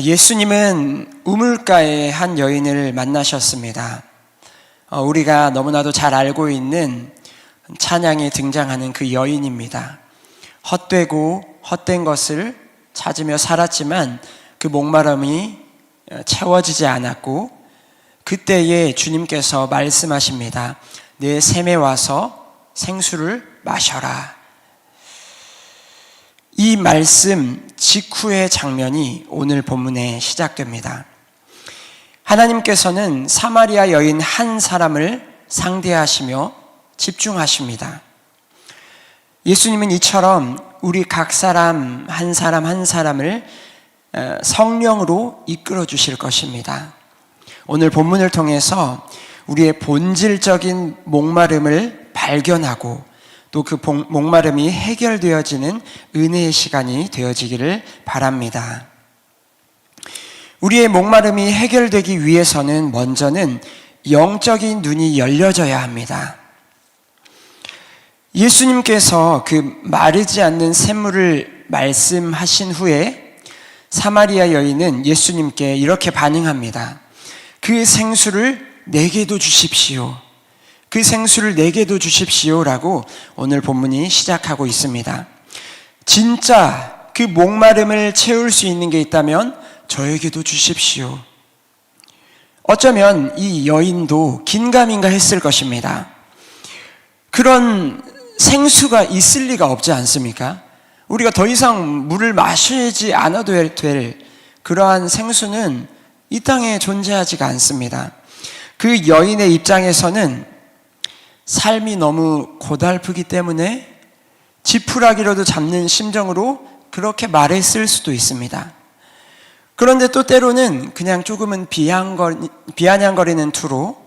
예수님은 우물가에 한 여인을 만나셨습니다. 우리가 너무나도 잘 알고 있는 찬양에 등장하는 그 여인입니다. 헛되고 헛된 것을 찾으며 살았지만 그 목마름이 채워지지 않았고, 그때에 주님께서 말씀하십니다. 내 샘에 와서 생수를 마셔라. 이 말씀 직후의 장면이 오늘 본문에 시작됩니다. 하나님께서는 사마리아 여인 한 사람을 상대하시며 집중하십니다. 예수님은 이처럼 우리 각 사람 한 사람을 성령으로 이끌어 주실 것입니다. 오늘 본문을 통해서 우리의 본질적인 목마름을 발견하고 또 그 목마름이 해결되어지는 은혜의 시간이 되어지기를 바랍니다. 우리의 목마름이 해결되기 위해서는 먼저는 영적인 눈이 열려져야 합니다. 예수님께서 그 마르지 않는 샘물을 말씀하신 후에 사마리아 여인은 예수님께 이렇게 반응합니다. 그 생수를 내게도 주십시오. 그 생수를 내게도 주십시오라고 오늘 본문이 시작하고 있습니다. 진짜 그 목마름을 채울 수 있는 게 있다면 저에게도 주십시오. 어쩌면 이 여인도 긴가민가 했을 것입니다. 그런 생수가 있을 리가 없지 않습니까? 우리가 더 이상 물을 마시지 않아도 될 그러한 생수는 이 땅에 존재하지가 않습니다. 그 여인의 입장에서는 삶이 너무 고달프기 때문에 지푸라기라도 잡는 심정으로 그렇게 말했을 수도 있습니다. 그런데 또 때로는 그냥 조금은 비아냥거리는 투로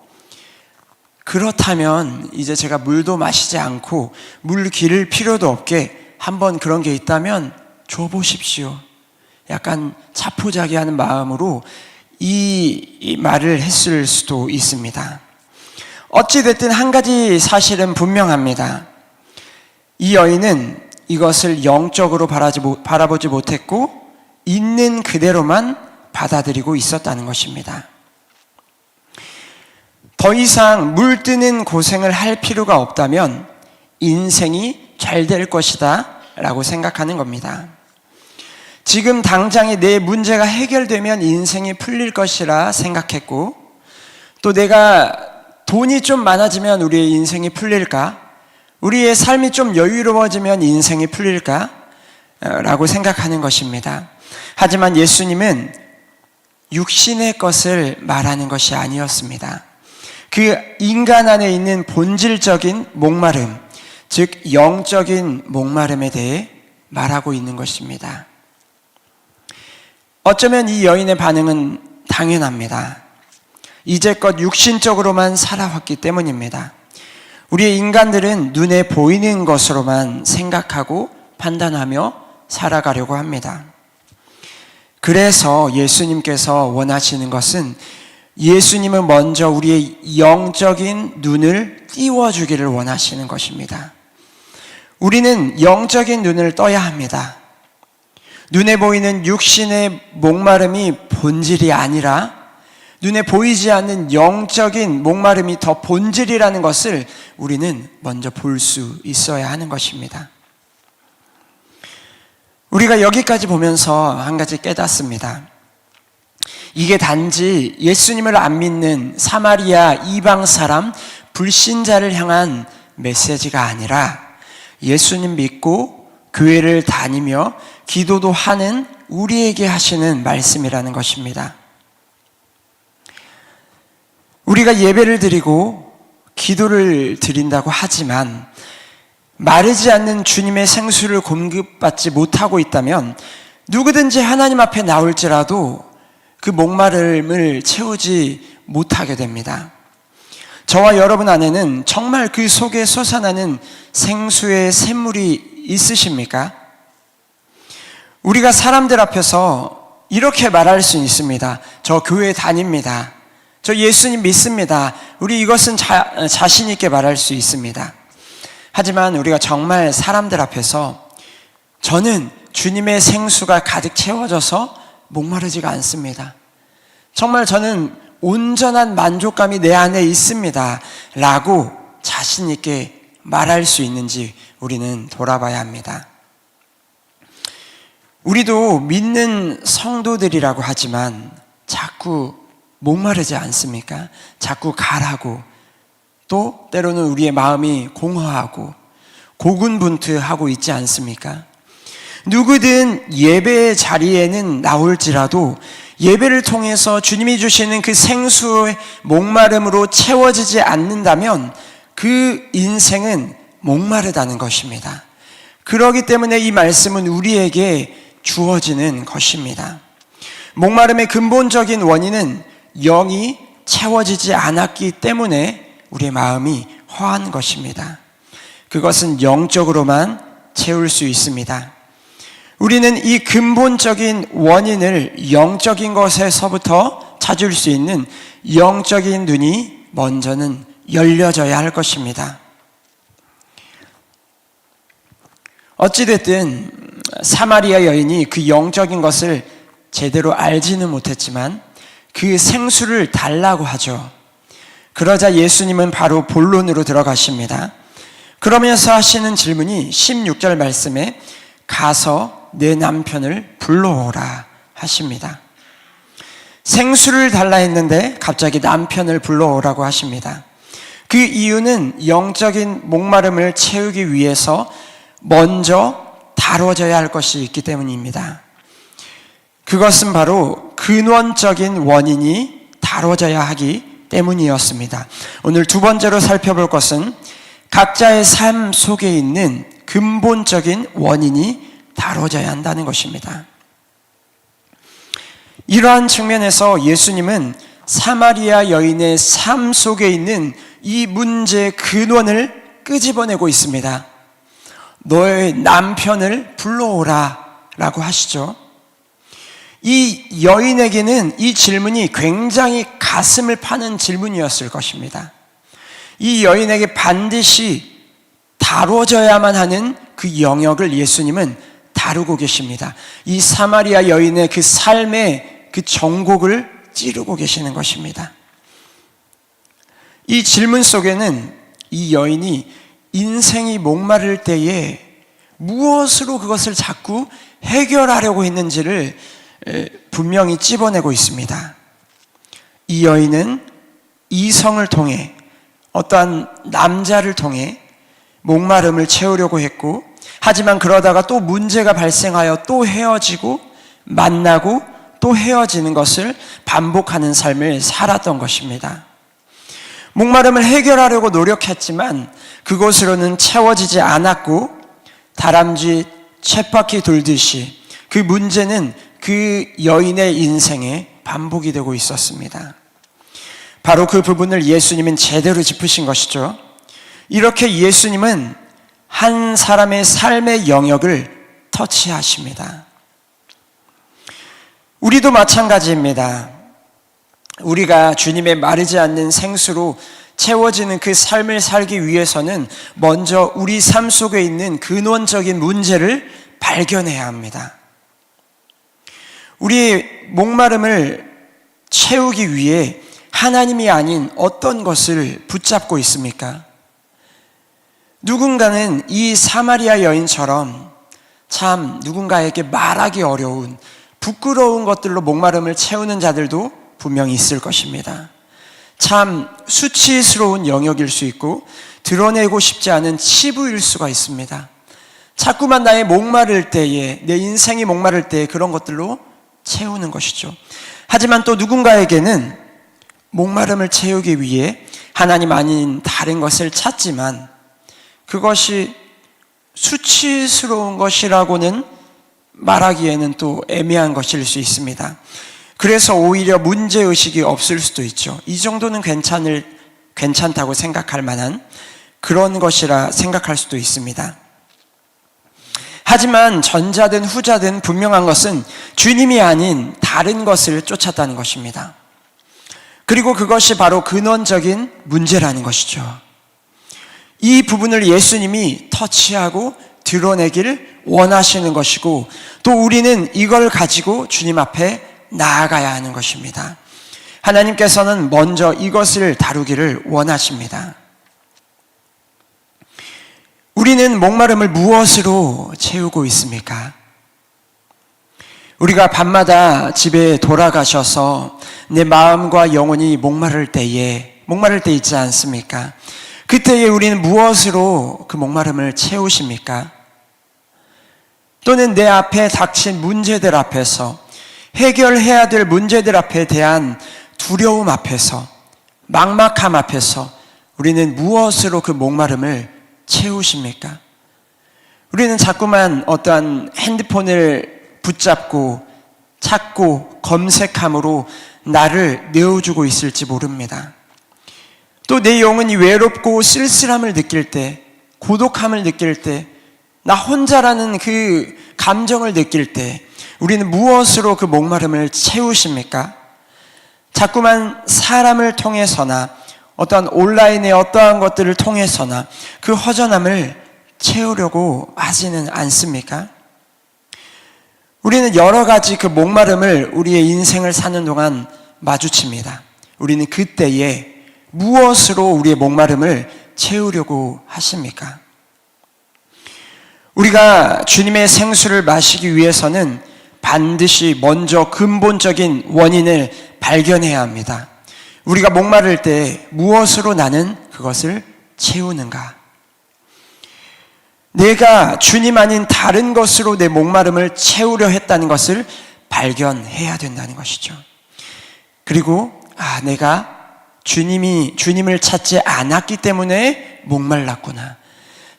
그렇다면 이제 제가 물도 마시지 않고 물 기를 필요도 없게 한번 그런 게 있다면 줘보십시오. 약간 자포자기하는 마음으로 이 말을 했을 수도 있습니다. 어찌됐든 한 가지 사실은 분명합니다. 이 여인은 이것을 영적으로 바라보지 못했고 있는 그대로만 받아들이고 있었다는 것입니다. 더 이상 물 뜨는 고생을 할 필요가 없다면 인생이 잘 될 것이다 라고 생각하는 겁니다. 지금 당장에 내 문제가 해결되면 인생이 풀릴 것이라 생각했고, 또 내가 돈이 좀 많아지면 우리의 인생이 풀릴까? 우리의 삶이 좀 여유로워지면 인생이 풀릴까? 라고 생각하는 것입니다. 하지만 예수님은 육신의 것을 말하는 것이 아니었습니다. 그 인간 안에 있는 본질적인 목마름, 즉 영적인 목마름에 대해 말하고 있는 것입니다. 어쩌면 이 여인의 반응은 당연합니다. 이제껏 육신적으로만 살아왔기 때문입니다. 우리의 인간들은 눈에 보이는 것으로만 생각하고 판단하며 살아가려고 합니다. 그래서 예수님께서 원하시는 것은 예수님은 먼저 우리의 영적인 눈을 띄워주기를 원하시는 것입니다. 우리는 영적인 눈을 떠야 합니다. 눈에 보이는 육신의 목마름이 본질이 아니라 눈에 보이지 않는 영적인 목마름이 더 본질이라는 것을 우리는 먼저 볼 수 있어야 하는 것입니다. 우리가 여기까지 보면서 한 가지 깨닫습니다. 이게 단지 예수님을 안 믿는 사마리아 이방 사람 불신자를 향한 메시지가 아니라 예수님 믿고 교회를 다니며 기도도 하는 우리에게 하시는 말씀이라는 것입니다. 우리가 예배를 드리고 기도를 드린다고 하지만 마르지 않는 주님의 생수를 공급받지 못하고 있다면 누구든지 하나님 앞에 나올지라도 그 목마름을 채우지 못하게 됩니다. 저와 여러분 안에는 정말 그 속에 솟아나는 생수의 샘물이 있으십니까? 우리가 사람들 앞에서 이렇게 말할 수 있습니다. 저 교회 다닙니다. 저 예수님 믿습니다. 우리 이것은 자신 있게 말할 수 있습니다. 하지만 우리가 정말 사람들 앞에서 저는 주님의 생수가 가득 채워져서 목마르지가 않습니다. 정말 저는 온전한 만족감이 내 안에 있습니다 라고 자신 있게 말할 수 있는지 우리는 돌아봐야 합니다. 우리도 믿는 성도들이라고 하지만 자꾸 목마르지 않습니까? 자꾸 가라고, 또 때로는 우리의 마음이 공허하고 고군분투하고 있지 않습니까? 누구든 예배의 자리에는 나올지라도 예배를 통해서 주님이 주시는 그 생수의 목마름으로 채워지지 않는다면 그 인생은 목마르다는 것입니다. 그렇기 때문에 이 말씀은 우리에게 주어지는 것입니다. 목마름의 근본적인 원인은 영이 채워지지 않았기 때문에 우리의 마음이 허한 것입니다. 그것은 영적으로만 채울 수 있습니다. 우리는 이 근본적인 원인을 영적인 것에서부터 찾을 수 있는 영적인 눈이 먼저는 열려져야 할 것입니다. 어찌됐든 사마리아 여인이 그 영적인 것을 제대로 알지는 못했지만 그 생수를 달라고 하죠. 그러자 예수님은 바로 본론으로 들어가십니다. 그러면서 하시는 질문이 16절 말씀에 가서 내 남편을 불러오라 하십니다. 생수를 달라 했는데 갑자기 남편을 불러오라고 하십니다. 그 이유는 영적인 목마름을 채우기 위해서 먼저 다뤄져야 할 것이 있기 때문입니다. 그것은 바로 근원적인 원인이 다뤄져야 하기 때문이었습니다. 오늘 두 번째로 살펴볼 것은 각자의 삶 속에 있는 근본적인 원인이 다뤄져야 한다는 것입니다. 이러한 측면에서 예수님은 사마리아 여인의 삶 속에 있는 이 문제의 근원을 끄집어내고 있습니다. 너의 남편을 불러오라 라고 하시죠. 이 여인에게는 이 질문이 굉장히 가슴을 파는 질문이었을 것입니다. 이 여인에게 반드시 다뤄져야만 하는 그 영역을 예수님은 다루고 계십니다. 이 사마리아 여인의 그 삶의 그 정곡을 찌르고 계시는 것입니다. 이 질문 속에는 이 여인이 인생이 목마를 때에 무엇으로 그것을 자꾸 해결하려고 했는지를 분명히 찝어내고 있습니다. 이 여인은 이성을 통해 어떠한 남자를 통해 목마름을 채우려고 했고, 하지만 그러다가 또 문제가 발생하여 또 헤어지고 만나고 또 헤어지는 것을 반복하는 삶을 살았던 것입니다. 목마름을 해결하려고 노력했지만 그곳으로는 채워지지 않았고, 다람쥐 쳇바퀴 돌듯이 그 문제는 그 여인의 인생에 반복이 되고 있었습니다. 바로 그 부분을 예수님은 제대로 짚으신 것이죠. 이렇게 예수님은 한 사람의 삶의 영역을 터치하십니다. 우리도 마찬가지입니다. 우리가 주님의 마르지 않는 생수로 채워지는 그 삶을 살기 위해서는 먼저 우리 삶 속에 있는 근원적인 문제를 발견해야 합니다. 우리의 목마름을 채우기 위해 하나님이 아닌 어떤 것을 붙잡고 있습니까? 누군가는 이 사마리아 여인처럼 참 누군가에게 말하기 어려운 부끄러운 것들로 목마름을 채우는 자들도 분명히 있을 것입니다. 참 수치스러운 영역일 수 있고 드러내고 싶지 않은 치부일 수가 있습니다. 자꾸만 나의 목마를 때에, 내 인생이 목마를 때에 그런 것들로 채우는 것이죠. 하지만 또 누군가에게는 목마름을 채우기 위해 하나님 아닌 다른 것을 찾지만 그것이 수치스러운 것이라고는 말하기에는 또 애매한 것일 수 있습니다. 그래서 오히려 문제의식이 없을 수도 있죠. 이 정도는 괜찮다고 생각할 만한 그런 것이라 생각할 수도 있습니다. 하지만 전자든 후자든 분명한 것은 주님이 아닌 다른 것을 쫓았다는 것입니다. 그리고 그것이 바로 근원적인 문제라는 것이죠. 이 부분을 예수님이 터치하고 드러내기를 원하시는 것이고 또 우리는 이걸 가지고 주님 앞에 나아가야 하는 것입니다. 하나님께서는 먼저 이것을 다루기를 원하십니다. 우리는 목마름을 무엇으로 채우고 있습니까? 우리가 밤마다 집에 돌아가셔서 내 마음과 영혼이 목마를 때 있지 않습니까? 그때에 우리는 무엇으로 그 목마름을 채우십니까? 또는 내 앞에 닥친 문제들 앞에서, 해결해야 될 문제들 앞에 대한 두려움 앞에서, 막막함 앞에서 우리는 무엇으로 그 목마름을 채우십니까? 우리는 자꾸만 어떠한 핸드폰을 붙잡고 찾고 검색함으로 나를 메워주고 있을지 모릅니다. 또 내 영혼이 외롭고 쓸쓸함을 느낄 때, 고독함을 느낄 때, 나 혼자라는 그 감정을 느낄 때 우리는 무엇으로 그 목마름을 채우십니까? 자꾸만 사람을 통해서나 어떠한 온라인의 어떠한 것들을 통해서나 그 허전함을 채우려고 하지는 않습니까? 우리는 여러 가지 그 목마름을 우리의 인생을 사는 동안 마주칩니다. 우리는 그때에 무엇으로 우리의 목마름을 채우려고 하십니까? 우리가 주님의 생수를 마시기 위해서는 반드시 먼저 근본적인 원인을 발견해야 합니다. 우리가 목마를 때 무엇으로 나는 그것을 채우는가? 내가 주님 아닌 다른 것으로 내 목마름을 채우려 했다는 것을 발견해야 된다는 것이죠. 그리고 내가 주님을 찾지 않았기 때문에 목말랐구나.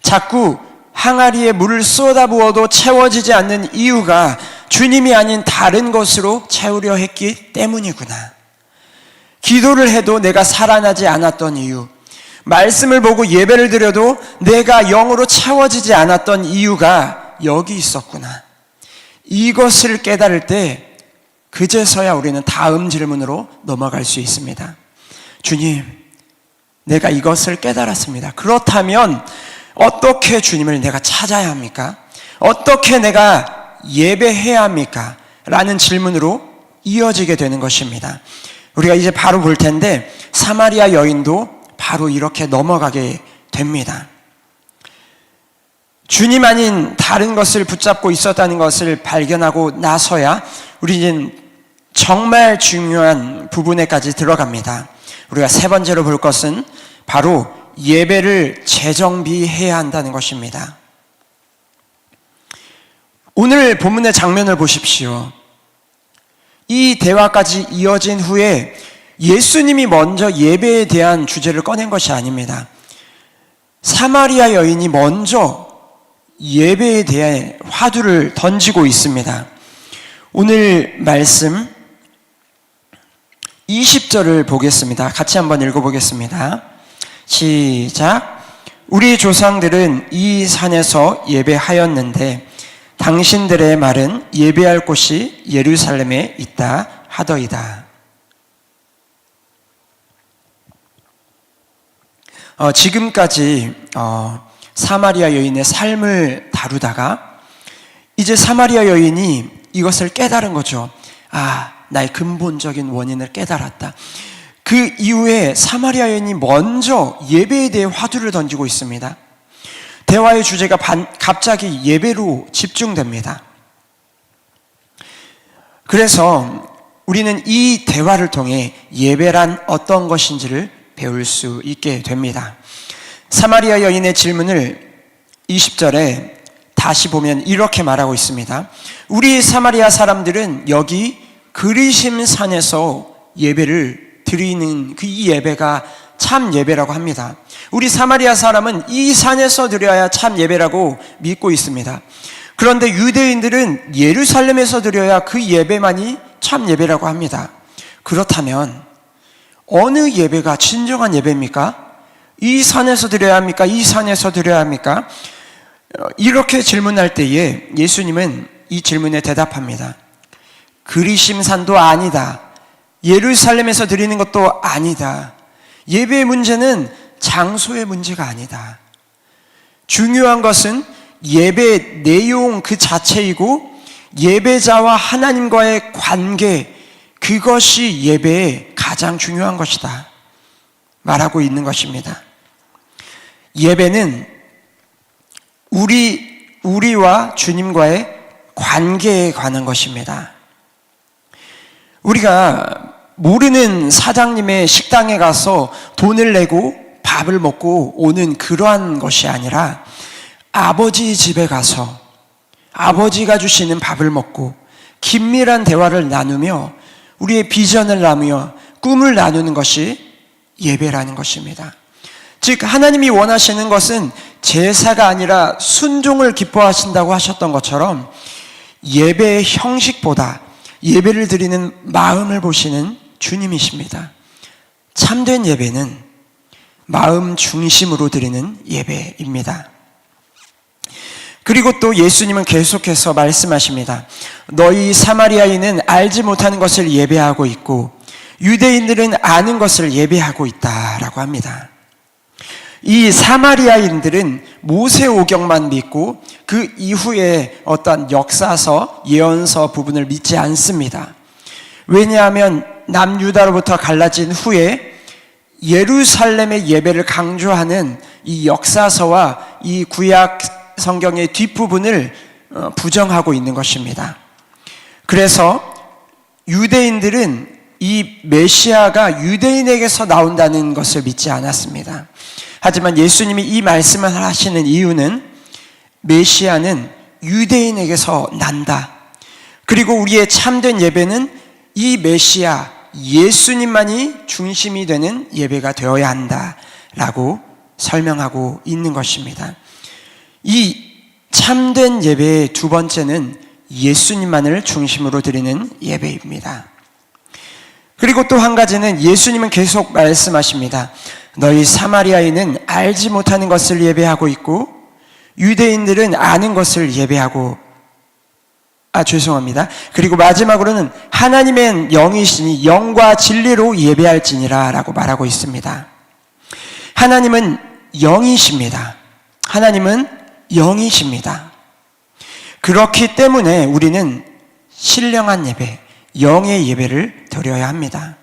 자꾸 항아리에 물을 쏟아부어도 채워지지 않는 이유가 주님이 아닌 다른 것으로 채우려 했기 때문이구나. 기도를 해도 내가 살아나지 않았던 이유, 말씀을 보고 예배를 드려도 내가 영으로 채워지지 않았던 이유가 여기 있었구나. 이것을 깨달을 때 그제서야 우리는 다음 질문으로 넘어갈 수 있습니다. 주님, 내가 이것을 깨달았습니다. 그렇다면 어떻게 주님을 내가 찾아야 합니까? 어떻게 내가 예배해야 합니까? 라는 질문으로 이어지게 되는 것입니다. 우리가 이제 바로 볼 텐데 사마리아 여인도 바로 이렇게 넘어가게 됩니다. 주님 아닌 다른 것을 붙잡고 있었다는 것을 발견하고 나서야 우리는 정말 중요한 부분에까지 들어갑니다. 우리가 세 번째로 볼 것은 바로 예배를 재정비해야 한다는 것입니다. 오늘 본문의 장면을 보십시오. 이 대화까지 이어진 후에 예수님이 먼저 예배에 대한 주제를 꺼낸 것이 아닙니다. 사마리아 여인이 먼저 예배에 대해 화두를 던지고 있습니다. 오늘 말씀 20절을 보겠습니다. 같이 한번 읽어보겠습니다. 시작. 우리 조상들은 이 산에서 예배하였는데 당신들의 말은 예배할 곳이 예루살렘에 있다 하더이다. 지금까지 사마리아 여인의 삶을 다루다가 이제 사마리아 여인이 이것을 깨달은 거죠. 나의 근본적인 원인을 깨달았다. 그 이후에 사마리아 여인이 먼저 예배에 대해 화두를 던지고 있습니다. 대화의 주제가 갑자기 예배로 집중됩니다. 그래서 우리는 이 대화를 통해 예배란 어떤 것인지를 배울 수 있게 됩니다. 사마리아 여인의 질문을 20절에 다시 보면 이렇게 말하고 있습니다. 우리 사마리아 사람들은 여기 그리심 산에서 예배를 드리는 이 예배가 참 예배라고 합니다. 우리 사마리아 사람은 이 산에서 드려야 참 예배라고 믿고 있습니다. 그런데 유대인들은 예루살렘에서 드려야 그 예배만이 참 예배라고 합니다. 그렇다면 어느 예배가 진정한 예배입니까? 이 산에서 드려야 합니까? 이 산에서 드려야 합니까? 이렇게 질문할 때에 예수님은 이 질문에 대답합니다. 그리심산도 아니다. 예루살렘에서 드리는 것도 아니다. 예배의 문제는 장소의 문제가 아니다. 중요한 것은 예배 내용 그 자체이고 예배자와 하나님과의 관계, 그것이 예배의 가장 중요한 것이다 말하고 있는 것입니다. 예배는 우리와 주님과의 관계에 관한 것입니다. 우리가 모르는 사장님의 식당에 가서 돈을 내고 밥을 먹고 오는 그러한 것이 아니라 아버지 집에 가서 아버지가 주시는 밥을 먹고 긴밀한 대화를 나누며 우리의 비전을 나누며 꿈을 나누는 것이 예배라는 것입니다. 즉 하나님이 원하시는 것은 제사가 아니라 순종을 기뻐하신다고 하셨던 것처럼 예배의 형식보다 예배를 드리는 마음을 보시는 주님이십니다. 참된 예배는 마음 중심으로 드리는 예배입니다. 그리고 또 예수님은 계속해서 말씀하십니다. 너희 사마리아인은 알지 못하는 것을 예배하고 있고 유대인들은 아는 것을 예배하고 있다라고 합니다. 이 사마리아인들은 모세오경만 믿고 그 이후에 어떤 역사서, 예언서 부분을 믿지 않습니다. 왜냐하면 남유다로부터 갈라진 후에 예루살렘의 예배를 강조하는 이 역사서와 이 구약 성경의 뒷부분을 부정하고 있는 것입니다. 그래서 유대인들은 이 메시아가 유대인에게서 나온다는 것을 믿지 않았습니다. 하지만 예수님이 이 말씀을 하시는 이유는 메시아는 유대인에게서 난다. 그리고 우리의 참된 예배는 이 메시아 예수님만이 중심이 되는 예배가 되어야 한다라고 설명하고 있는 것입니다. 이 참된 예배의 두 번째는 예수님만을 중심으로 드리는 예배입니다. 그리고 또 한 가지는 예수님은 계속 말씀하십니다. 너희 사마리아인은 알지 못하는 것을 예배하고 있고 유대인들은 아는 것을 예배하고 그리고 마지막으로는 하나님의 영이시니 영과 진리로 예배할지니라 라고 말하고 있습니다. 하나님은 영이십니다. 하나님은 영이십니다. 그렇기 때문에 우리는 신령한 예배, 영의 예배를 드려야 합니다.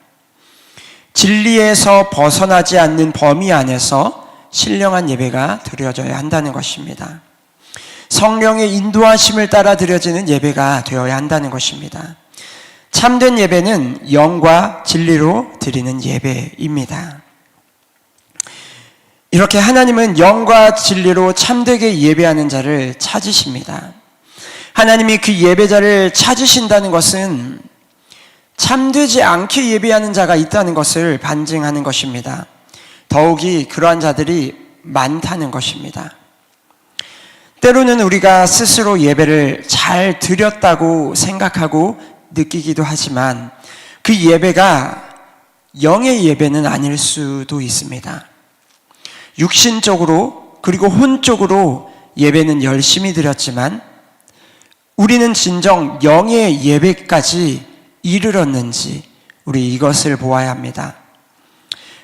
진리에서 벗어나지 않는 범위 안에서 신령한 예배가 드려져야 한다는 것입니다. 성령의 인도하심을 따라 드려지는 예배가 되어야 한다는 것입니다. 참된 예배는 영과 진리로 드리는 예배입니다. 이렇게 하나님은 영과 진리로 참되게 예배하는 자를 찾으십니다. 하나님이 그 예배자를 찾으신다는 것은 참되지 않게 예배하는 자가 있다는 것을 반증하는 것입니다. 더욱이 그러한 자들이 많다는 것입니다. 때로는 우리가 스스로 예배를 잘 드렸다고 생각하고 느끼기도 하지만 그 예배가 영의 예배는 아닐 수도 있습니다. 육신적으로 그리고 혼적으로 예배는 열심히 드렸지만 우리는 진정 영의 예배까지 이르렀는지 우리 이것을 보아야 합니다.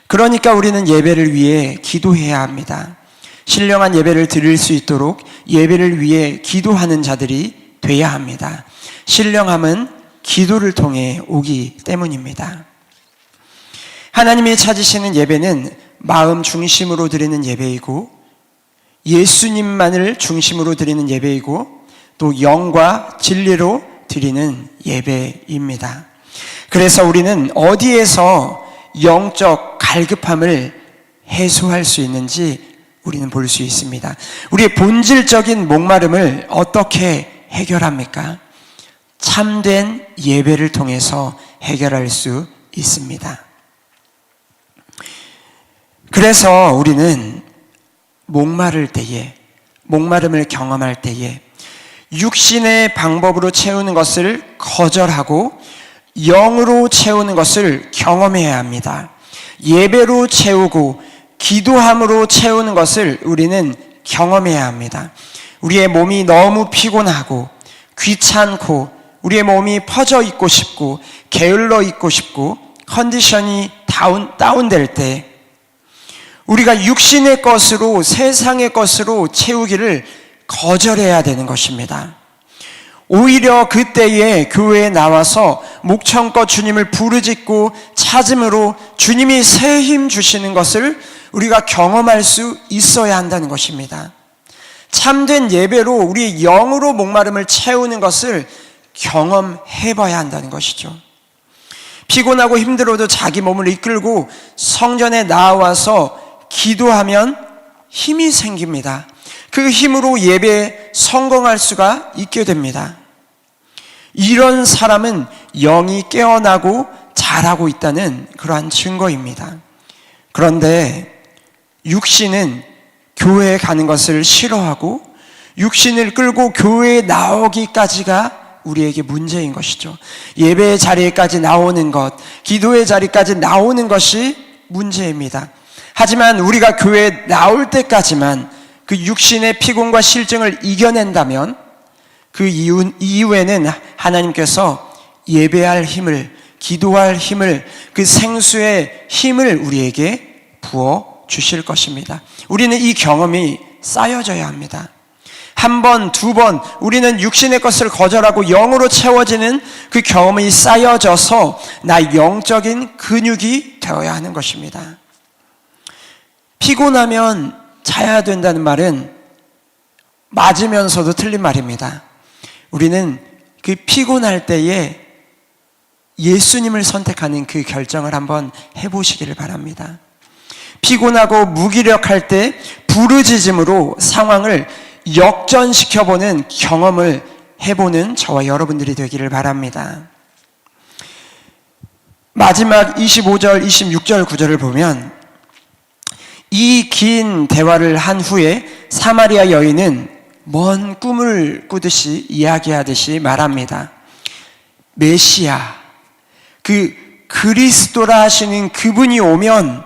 그러니까 우리는 예배를 위해 기도해야 합니다. 신령한 예배를 드릴 수 있도록 예배를 위해 기도하는 자들이 돼야 합니다. 신령함은 기도를 통해 오기 때문입니다. 하나님이 찾으시는 예배는 마음 중심으로 드리는 예배이고 예수님만을 중심으로 드리는 예배이고 또 영과 진리로 드리는 예배입니다. 그래서 우리는 어디에서 영적 갈급함을 해소할 수 있는지 우리는 볼 수 있습니다. 우리의 본질적인 목마름을 어떻게 해결합니까? 참된 예배를 통해서 해결할 수 있습니다. 그래서 우리는 목마를 때에, 목마름을 경험할 때에 육신의 방법으로 채우는 것을 거절하고 영으로 채우는 것을 경험해야 합니다. 예배로 채우고 기도함으로 채우는 것을 우리는 경험해야 합니다. 우리의 몸이 너무 피곤하고 귀찮고 우리의 몸이 퍼져 있고 싶고 게을러 있고 싶고 컨디션이 다운될 때 우리가 육신의 것으로 세상의 것으로 채우기를 거절해야 되는 것입니다. 오히려 그때에 교회에 나와서 목청껏 주님을 부르짖고 찾음으로 주님이 새 힘 주시는 것을 우리가 경험할 수 있어야 한다는 것입니다. 참된 예배로 우리의 영으로 목마름을 채우는 것을 경험해 봐야 한다는 것이죠. 피곤하고 힘들어도 자기 몸을 이끌고 성전에 나와서 기도하면 힘이 생깁니다. 그 힘으로 예배에 성공할 수가 있게 됩니다. 이런 사람은 영이 깨어나고 잘하고 있다는 그러한 증거입니다. 그런데 육신은 교회에 가는 것을 싫어하고 육신을 끌고 교회에 나오기까지가 우리에게 문제인 것이죠. 예배의 자리에까지 나오는 것, 기도의 자리까지 나오는 것이 문제입니다. 하지만 우리가 교회에 나올 때까지만 그 육신의 피곤과 실증을 이겨낸다면 그 이후에는 하나님께서 예배할 힘을, 기도할 힘을, 그 생수의 힘을 우리에게 부어 주실 것입니다. 우리는 이 경험이 쌓여져야 합니다. 한 번, 두 번 우리는 육신의 것을 거절하고 영으로 채워지는 그 경험이 쌓여져서 나 영적인 근육이 되어야 하는 것입니다. 피곤하면 자야 된다는 말은 맞으면서도 틀린 말입니다. 우리는 그 피곤할 때에 예수님을 선택하는 그 결정을 한번 해보시기를 바랍니다. 피곤하고 무기력할 때 부르짖음으로 상황을 역전시켜보는 경험을 해보는 저와 여러분들이 되기를 바랍니다. 마지막 25절, 26절 구절을 보면 이 긴 대화를 한 후에 사마리아 여인은 먼 꿈을 꾸듯이 이야기하듯이 말합니다. 메시아, 그 그리스도라 하시는 그분이 오면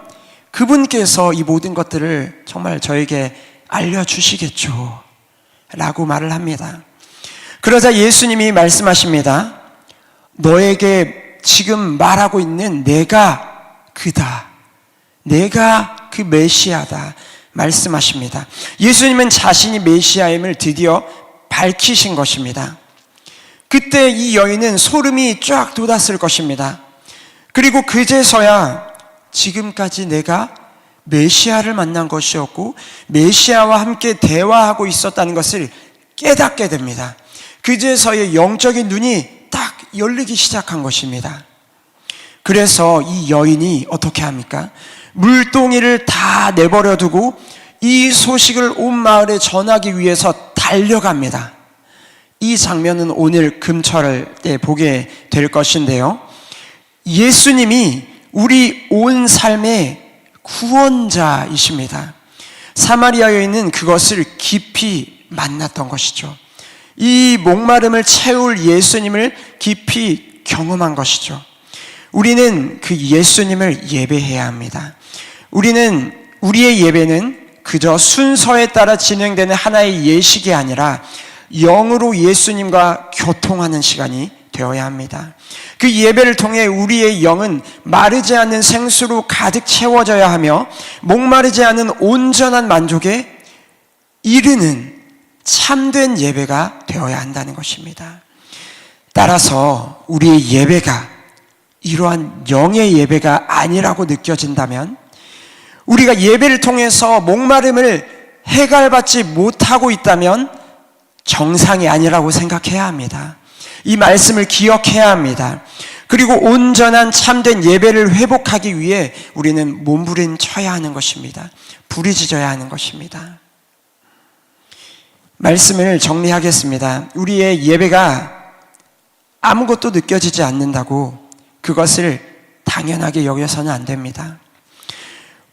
그분께서 이 모든 것들을 정말 저에게 알려주시겠죠 라고 말을 합니다. 그러자 예수님이 말씀하십니다. 너에게 지금 말하고 있는 내가 그다. 내가 그 메시아다 말씀하십니다. 예수님은 자신이 메시아임을 드디어 밝히신 것입니다. 그때 이 여인은 소름이 쫙 돋았을 것입니다. 그리고 그제서야 지금까지 내가 메시아를 만난 것이었고 메시아와 함께 대화하고 있었다는 것을 깨닫게 됩니다. 그제서야 영적인 눈이 딱 열리기 시작한 것입니다. 그래서 이 여인이 어떻게 합니까? 물동이를 다 내버려 두고 이 소식을 온 마을에 전하기 위해서 달려갑니다. 이 장면은 오늘 금철 때 보게 될 것인데요. 예수님이 우리 온 삶의 구원자이십니다. 사마리아 여인은 그것을 깊이 만났던 것이죠. 이 목마름을 채울 예수님을 깊이 경험한 것이죠. 우리는 그 예수님을 예배해야 합니다. 우리의 예배는 그저 순서에 따라 진행되는 하나의 예식이 아니라 영으로 예수님과 교통하는 시간이 되어야 합니다. 그 예배를 통해 우리의 영은 마르지 않는 생수로 가득 채워져야 하며 목마르지 않은 온전한 만족에 이르는 참된 예배가 되어야 한다는 것입니다. 따라서 우리의 예배가 이러한 영의 예배가 아니라고 느껴진다면 우리가 예배를 통해서 목마름을 해결받지 못하고 있다면 정상이 아니라고 생각해야 합니다. 이 말씀을 기억해야 합니다. 그리고 온전한 참된 예배를 회복하기 위해 우리는 몸부림쳐야 하는 것입니다. 부르짖어야 하는 것입니다. 말씀을 정리하겠습니다. 우리의 예배가 아무것도 느껴지지 않는다고 그것을 당연하게 여겨서는 안 됩니다.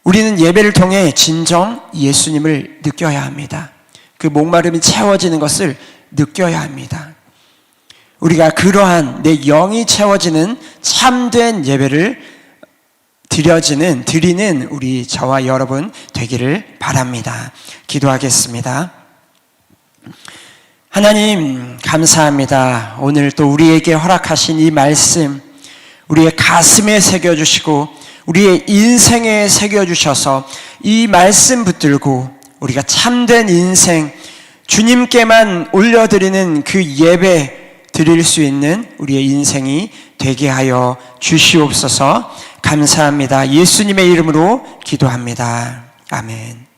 우리는 예배를 통해 진정 예수님을 느껴야 합니다. 그 목마름이 채워지는 것을 느껴야 합니다. 우리가 그러한 내 영이 채워지는 참된 예배를 드리는 우리 저와 여러분 되기를 바랍니다. 기도하겠습니다. 하나님 감사합니다. 오늘 또 우리에게 허락하신 이 말씀 우리의 가슴에 새겨주시고 우리의 인생에 새겨주셔서 이 말씀 붙들고 우리가 참된 인생 주님께만 올려드리는 그 예배 드릴 수 있는 우리의 인생이 되게 하여 주시옵소서. 감사합니다. 예수님의 이름으로 기도합니다. 아멘.